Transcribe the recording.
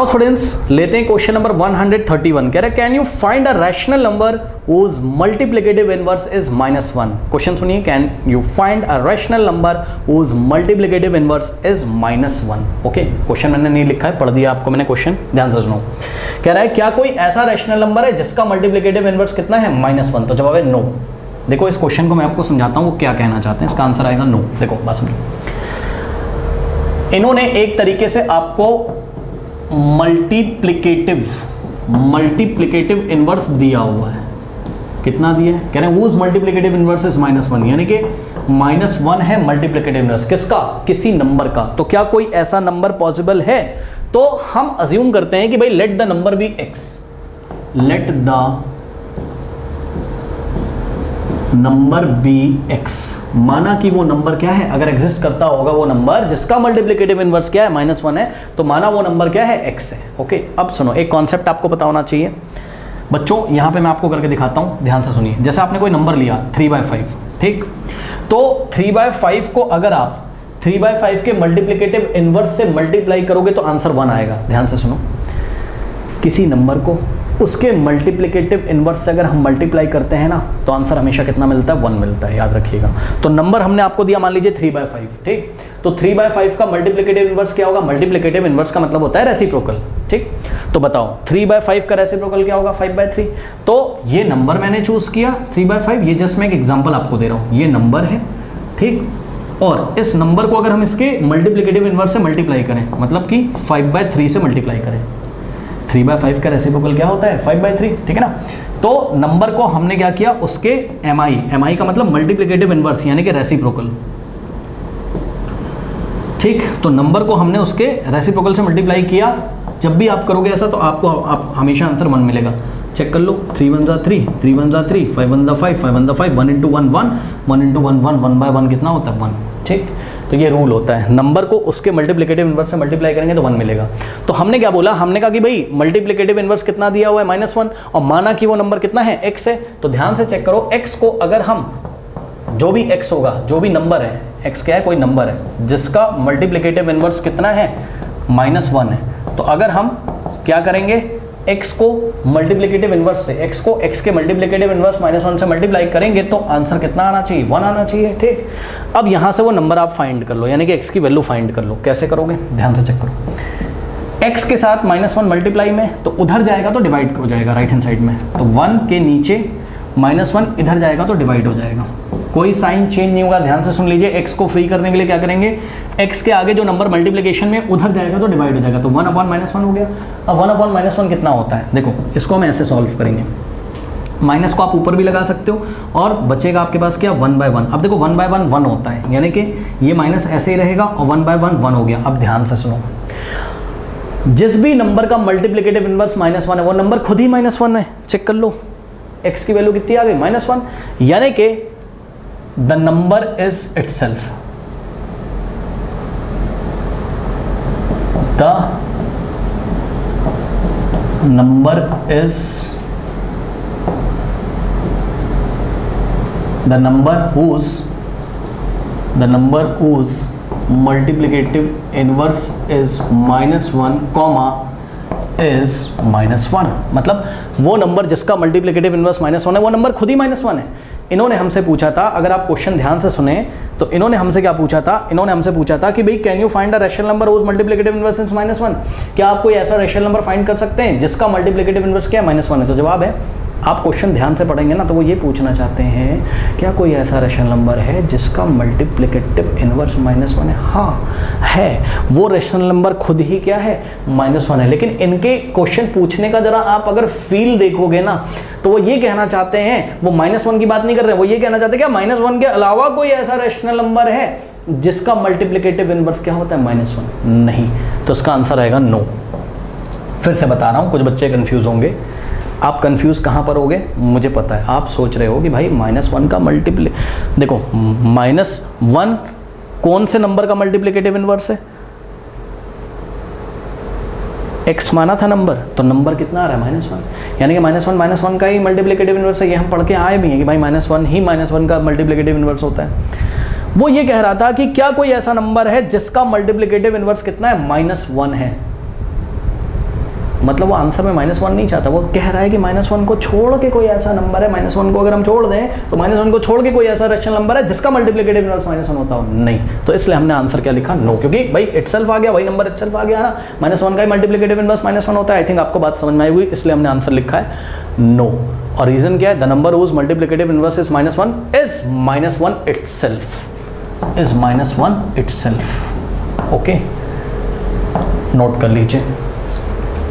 Students लेते हैं question number 131। कह रहा है can you find a rational number whose multiplicative inverse is -1। Question सुनिए, can you find a rational number whose multiplicative inverse is -1। Okay, question मैंने नहीं लिखा है, पढ़ दिया आपको मैंने क्वेश्चन, ध्यान से सुनो। कह रहा है क्या कोई ऐसा रैशनल नंबर है जिसका मल्टीप्लिकेटिव इनवर्स कितना है, -1। तो जवाब है नो। देखो इस क्वेश्चन को मैं आपको समझाता हूँ वो क्या कहना चाहते हैं, इसका आंसर आएगा नो। देखो बात समझो, इन्होंने एक तरीके से आपको मल्टीप्लिकेटिव इनवर्स दिया हुआ है। कितना दिया है, कह रहे हैं whose मल्टीप्लिकेटिव इनवर्स इज -1, यानी कि -1 है मल्टीप्लिकेटिव इनवर्स किसका, किसी नंबर का। तो क्या कोई ऐसा नंबर पॉसिबल है? तो हम अज्यूम करते हैं कि भाई let the number be x, let the number be x, माना कि वो नंबर क्या है, अगर एग्जिस्ट करता होगा वो नंबर जिसका मल्टीप्लिकेटिव इनवर्स क्या है, -1 है, तो माना वो नंबर क्या है, x है। ओके, अब सुनो, एक कॉन्सेप्ट आपको पता होना चाहिए बच्चों, यहां पे मैं आपको करके दिखाता हूं, ध्यान से सुनिए। जैसे आपने कोई नंबर लिया 3/5, ठीक, तो 3/5 को अगर आप 3/5 के मल्टीप्लिकेटिव इनवर्स से मल्टीप्लाई करोगे तो आंसर 1 आएगा। ध्यान से सुनो, किसी नंबर को उसके मल्टीप्लिकेटिव इनवर्स से अगर हम मल्टीप्लाई करते हैं ना तो आंसर हमेशा कितना मिलता है, 1 मिलता है, याद रखिएगा। तो नंबर हमने आपको दिया मान लीजिए 3/5, ठीक, तो 3/5 का मल्टीप्लिकेटिव इनवर्स क्या होगा, मल्टीप्लिकेटिव इनवर्स का मतलब होता है रेसिप्रोकल, ठीक। तो बताओ 3/5 का रेसिप्रोकल क्या होगा, 5/3। तो ये नंबर मैंने चूज किया 3/5, ये जस्ट मैं एक एग्जाम्पल आपको दे रहा हूँ, ये नंबर है, ठीक, और इस नंबर को अगर हम इसके मल्टीप्लिकेटिव इनवर्स से मल्टीप्लाई करें, मतलब कि 5/3 से मल्टीप्लाई करें, 3/5 का रेसिप्रोकल क्या होता है, 5/3, ठीक है ना। तो नंबर को हमने क्या किया, उसके mi का मतलब मल्टीप्लिकेटिव इनवर्स यानी कि रेसिप्रोकल, ठीक। तो नंबर को हमने उसके रेसिप्रोकल से मल्टीप्लाई किया। जब भी आप करोगे ऐसा तो आपको हमेशा आंसर 1 मिलेगा। चेक कर लो, 3 1 3, 3 1 3, 5 1 5, 5 1 5, 1 × 1 1, 1 × 1 1, 1/1 कितना होता है, 1, ठीक। तो ये रूल होता है, नंबर को उसके मल्टीप्लिकेटिव इनवर्स से मल्टीप्लाई करेंगे तो 1 मिलेगा। तो हमने क्या बोला, हमने कहा कि भाई मल्टीप्लिकेटिव इनवर्स कितना दिया हुआ है, -1, और माना कि वो नंबर कितना है, x है। तो ध्यान से चेक करो, x को अगर हम जो भी x होगा, जो भी नंबर है, x क्या है, कोई नंबर है जिसका मल्टीप्लिकेटिव इनवर्स कितना है, -1 है। तो अगर हम क्या करेंगे, x को मल्टीप्लिकेटिव इनवर्स से, x को x के मल्टीप्लिकेटिव इनवर्स -1 से मल्टीप्लाई करेंगे तो आंसर कितना आना चाहिए, 1 आना चाहिए, ठीक। अब यहाँ से वो नंबर आप फाइंड कर लो, यानी कि x की वैल्यू फाइंड कर लो। कैसे करोगे, ध्यान से चेक करो, x के साथ -1 मल्टीप्लाई में तो उधर जाएगा तो डिवाइड हो जाएगा राइट हैंड साइड में, तो 1 के नीचे -1 इधर जाएगा तो डिवाइड हो जाएगा, कोई साइन चेंज नहीं होगा। ध्यान से सुन लीजिए, x को फ्री करने के लिए क्या करेंगे, x के आगे जो नंबर मल्टीप्लिकेशन में उधर जाएगा तो डिवाइड हो जाएगा, तो 1/-1 हो गया। अब 1/-1 कितना होता है, देखो इसको हम ऐसे सॉल्व करेंगे, माइनस को आप ऊपर भी लगा सकते हो और बचेगा आपके पास क्या, 1/1। अब देखो 1/1 1 होता है, यानी कि ये माइनस ऐसे ही रहेगा और 1/1 1 हो गया। अब ध्यान से सुनो, जिस भी नंबर का मल्टीप्लिकेटिव इनवर्स -1 है वो नंबर खुद ही -1 है। चेक कर लो, x की वैल्यू कितनी आ गई, -1, यानी कि the number is itself, the number is whose multiplicative inverse is -1, is -1, मतलब वो नंबर जिसका मल्टीप्लिकेटिव इनवर्स -1 है वो नंबर खुद ही -1 है। इन्होंने हमसे पूछा था, अगर आप क्वेश्चन ध्यान से सुने तो इन्होंने हमसे क्या पूछा था, इन्होंने हमसे पूछा था कि भाई can you find a rational number whose multiplicative inverse is -1, क्या आप कोई ऐसा रैशनल नंबर फाइंड कर सकते हैं जिसका मल्टीप्लिकेटिव इनवर्स क्या है, -1 है। तो जवाब है, आप क्वेश्चन ध्यान से पढ़ेंगे ना तो वो ये पूछना चाहते हैं क्या कोई ऐसा रैशनल नंबर है जिसका मल्टीप्लिकेटिव इनवर्स -1 है। हाँ है, वो रैशनल नंबर खुद ही क्या है, -1 है। लेकिन इनके क्वेश्चन पूछने का जरा आप अगर फील देखोगे ना तो वो ये कहना चाहते हैं, वो -1 की बात नहीं कर रहे हैं, वो ये कहना चाहते हैं क्या -1 के अलावा कोई ऐसा रैशनल नंबर है जिसका मल्टीप्लिकेटिव इनवर्स क्या होता है, -1, नहीं। तो इसका आंसर आएगा नो। फिर से बता रहा हूँ, कुछ बच्चे कंफ्यूज होंगे। आप कंफ्यूज कहाँ पर होगे, मुझे पता है, आप सोच रहे हो कि भाई -1 का देखो -1 कौन से नंबर का मल्टीप्लिकेटिव इनवर्स है, x माना था नंबर, तो नंबर कितना आ रहा है, -1, यानी कि -1 का ही मल्टीप्लिकेटिव इनवर्स है। ये हम पढ़ के आए भी हैं कि भाई -1 ही -1 का मल्टीप्लिकेटिव इनवर्स होता है। वो ये कह रहा था कि क्या कोई ऐसा नंबर है जिसका मल्टीप्लिकेटिव इनवर्स कितना है, -1 है। मतलब वो आंसर में -1 नहीं चाहता, वो कह रहा है कि -1 को छोड़ के कोई ऐसा नंबर है, -1 को अगर हम छोड़ दें तो -1 को छोड़ के कोई ऐसा रैशनल नंबर है जिसका मल्टीप्लिकेटिव इनवर्स -1 होता हो, नहीं। तो इसलिए हमने आंसर क्या लिखा, नो, क्योंकि भाई इटसेल्फ आ गया, वही नंबर इटसेल्फ आ गया ना, -1 का ही मल्टीप्लिकेटिव इनवर्स -1 होता है। आई थिंक आपको बात समझ में आई हुई, इसलिए हमने आंसर लिखा है नो। और रीजन क्या है, the number whose multiplicative inverse is -1 is -1 itself, is -1 itself. Okay, note कर लीजिए।